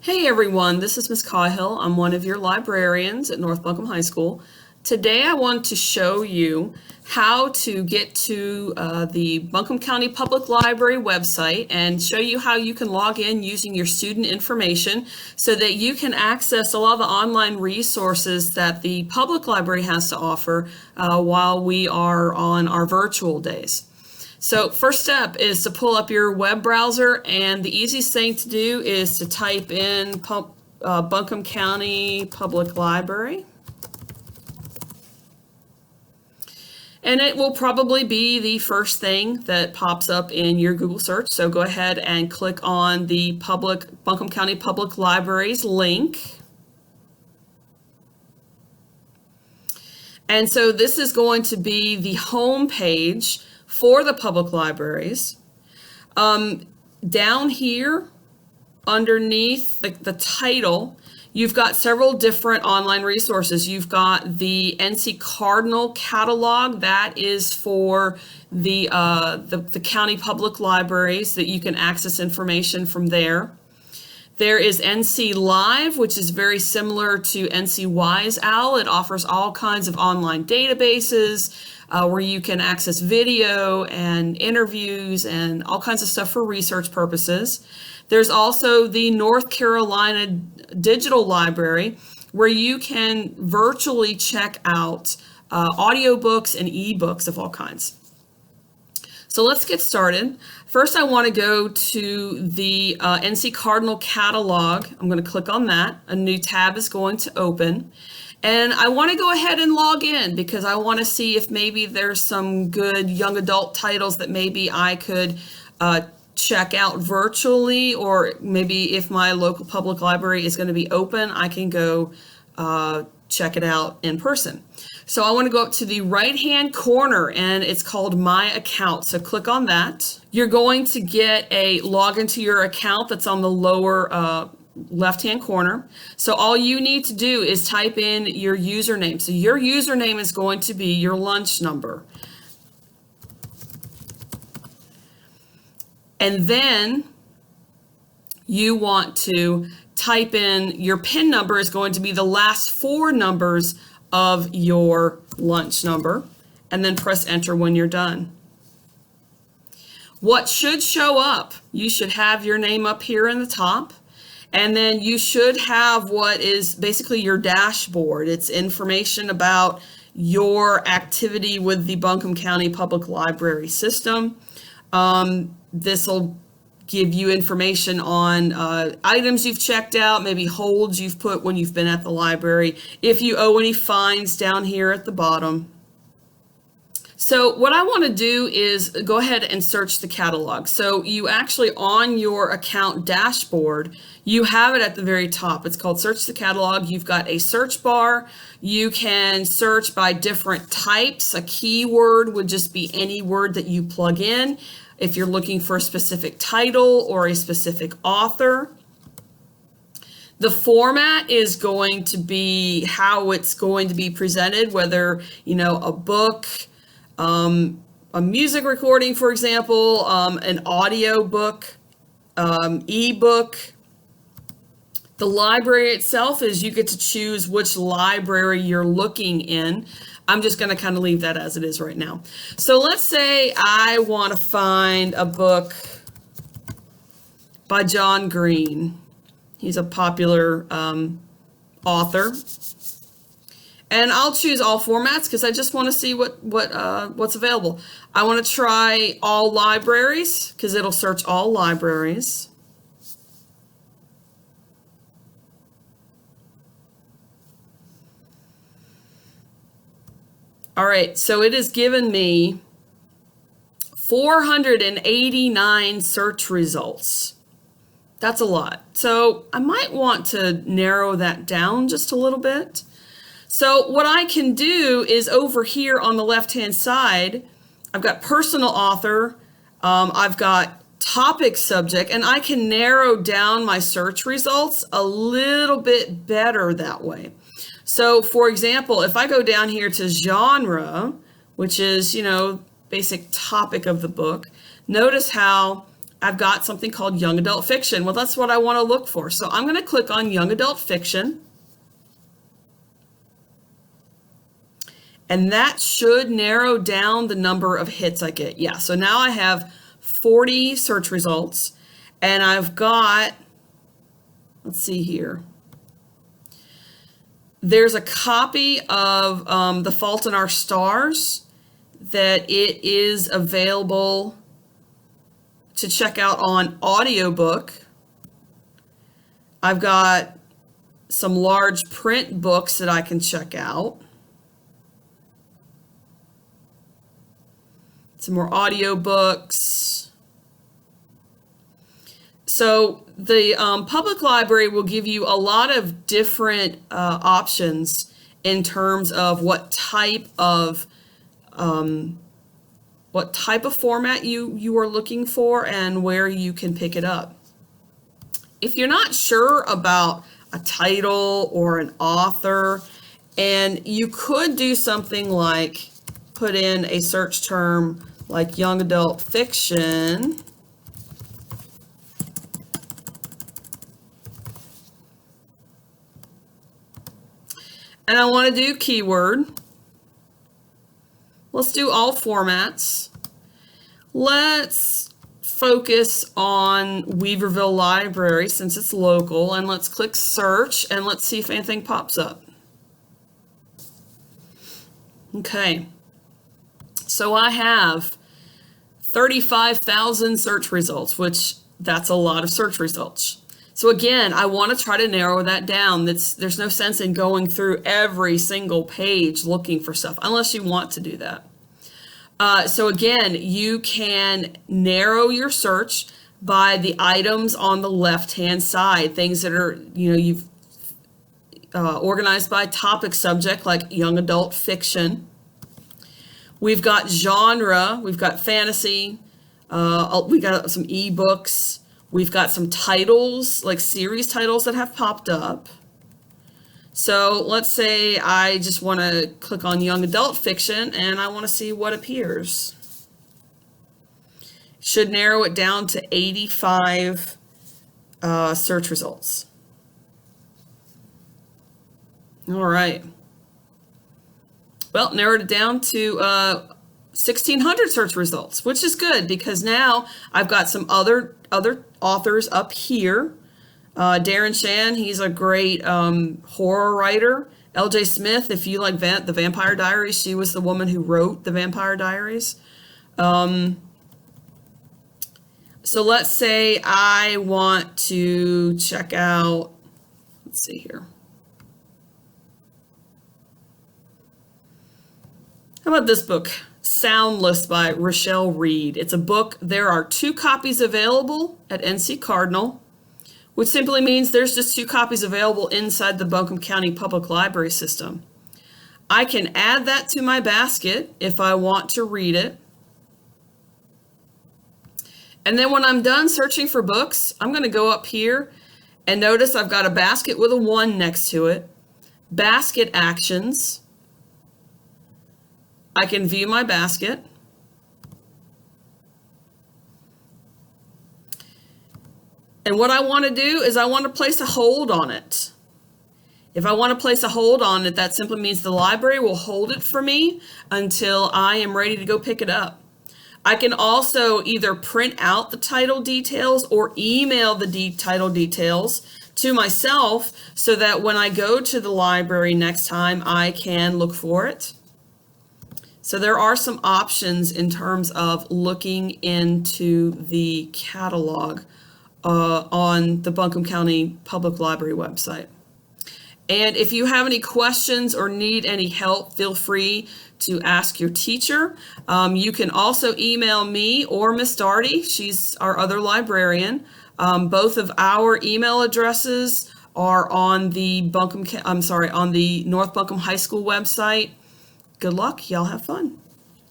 Hey everyone, this is Ms. Cahill. I'm one of your librarians at North Buncombe High School. Today I want to show you how to get to the Buncombe County Public Library website and show you how you can log in using your student information so that you can access a lot of the online resources that the public library has to offer while we are on our virtual days. So first step is to pull up your web browser, and the easiest thing to do is to type in Buncombe County Public Library. And it will probably be the first thing that pops up in your Google search. So go ahead and click on the Buncombe County Public Libraries link. And so this is going to be the home page for the public libraries. Down here underneath the title, you've got several different online resources. You've got the NC Cardinal catalog. That is for the county public libraries that you can access information from there. There is NC Live, which is very similar to NC Wise Owl. It offers all kinds of online databases where you can access video and interviews and all kinds of stuff for research purposes. There's also the North Carolina Digital Library, where you can virtually check out audiobooks and ebooks of all kinds. So let's get started. First, I want to go to the NC Cardinal catalog. I'm going to click on that. A new tab is going to open. And I want to go ahead and log in because I want to see if maybe there's some good young adult titles that maybe I could check out virtually, or maybe if my local public library is going to be open, I can go check it out in person. So I want to go up to the right-hand corner, and it's called My Account. So click on that. You're going to get a login to your account that's on the lower left-hand corner. So all you need to do is type in your username. So your username is going to be your lunch number. And then you want to type in your PIN number is going to be the last four numbers of your lunch number, and then press enter when you're done. What should show up? You should have your name up here in the top, and then you should have what is basically your dashboard. It's information about your activity with the Buncombe County Public Library system. This will give you information on items you've checked out, maybe holds you've put when you've been at the library, if you owe any fines down here at the bottom. So what I want to do is go ahead and search the catalog. So you actually, on your account dashboard, you have it at the very top. It's called Search the Catalog. You've got a search bar. You can search by different types. A keyword would just be any word that you plug in. If you're looking for a specific title or a specific author. The format is going to be how it's going to be presented, whether, a book, a music recording, for example, an audio book, ebook. The library itself is you get to choose which library you're looking in. I'm just going to kind of leave that as it is right now. So let's say I want to find a book by John Green. He's a popular author. And I'll choose all formats because I just want to see what's available. I want to try all libraries because it'll search all libraries. All right, so it has given me 489 search results. That's a lot. So I might want to narrow that down just a little bit. So what I can do is over here on the left-hand side, I've got personal author, I've got topic subject, and I can narrow down my search results a little bit better that way. So for example, if I go down here to genre, which is, basic topic of the book, notice how I've got something called young adult fiction. Well, that's what I want to look for. So I'm going to click on young adult fiction. And that should narrow down the number of hits I get. Yeah, so now I have 40 search results, and I've got, let's see here. There's a copy of The Fault in Our Stars that it is available to check out on audiobook. I've got some large print books that I can check out. Some more audiobooks. So the public library will give you a lot of different options in terms of what type of format you are looking for and where you can pick it up. If you're not sure about a title or an author, and you could do something like put in a search term like young adult fiction. And I want to do keyword. Let's do all formats. Let's focus on Weaverville Library since it's local, and let's click search and let's see if anything pops up. Okay, so I have 35,000 search results, which that's a lot of search results. So again, I want to try to narrow that down. There's no sense in going through every single page looking for stuff unless you want to do that. So again, you can narrow your search by the items on the left-hand side, things that are, you've organized by topic subject, like young adult fiction. We've got genre, we've got fantasy, we got some ebooks, we've got some titles, like series titles that have popped up. So let's say I just want to click on young adult fiction and I want to see what appears. Should narrow it down to 85 search results. All right. Well, narrowed it down to 1,600 search results, which is good because now I've got some other authors up here. Darren Shan, he's a great horror writer. L.J. Smith, if you like the Vampire Diaries, she was the woman who wrote the Vampire Diaries. So let's say I want to check out, let's see here. How about this book, Soundless by Rochelle Reed? It's a book. There are 2 copies available at NC Cardinal, which simply means there's just 2 copies available inside the Buncombe County Public Library system. I can add that to my basket if I want to read it. And then when I'm done searching for books, I'm going to go up here and notice I've got a basket with a 1 next to it. Basket actions. I can view my basket. And what I want to do is I want to place a hold on it. If I want to place a hold on it, that simply means the library will hold it for me until I am ready to go pick it up. I can also either print out the title details or email the title details to myself so that when I go to the library next time, I can look for it. So there are some options in terms of looking into the catalog on the Buncombe County Public Library website. And if you have any questions or need any help, feel free to ask your teacher. You can also email me or Miss Darty. She's our other librarian. Both of our email addresses are on the on the North Buncombe High School website. Good luck. Y'all have fun.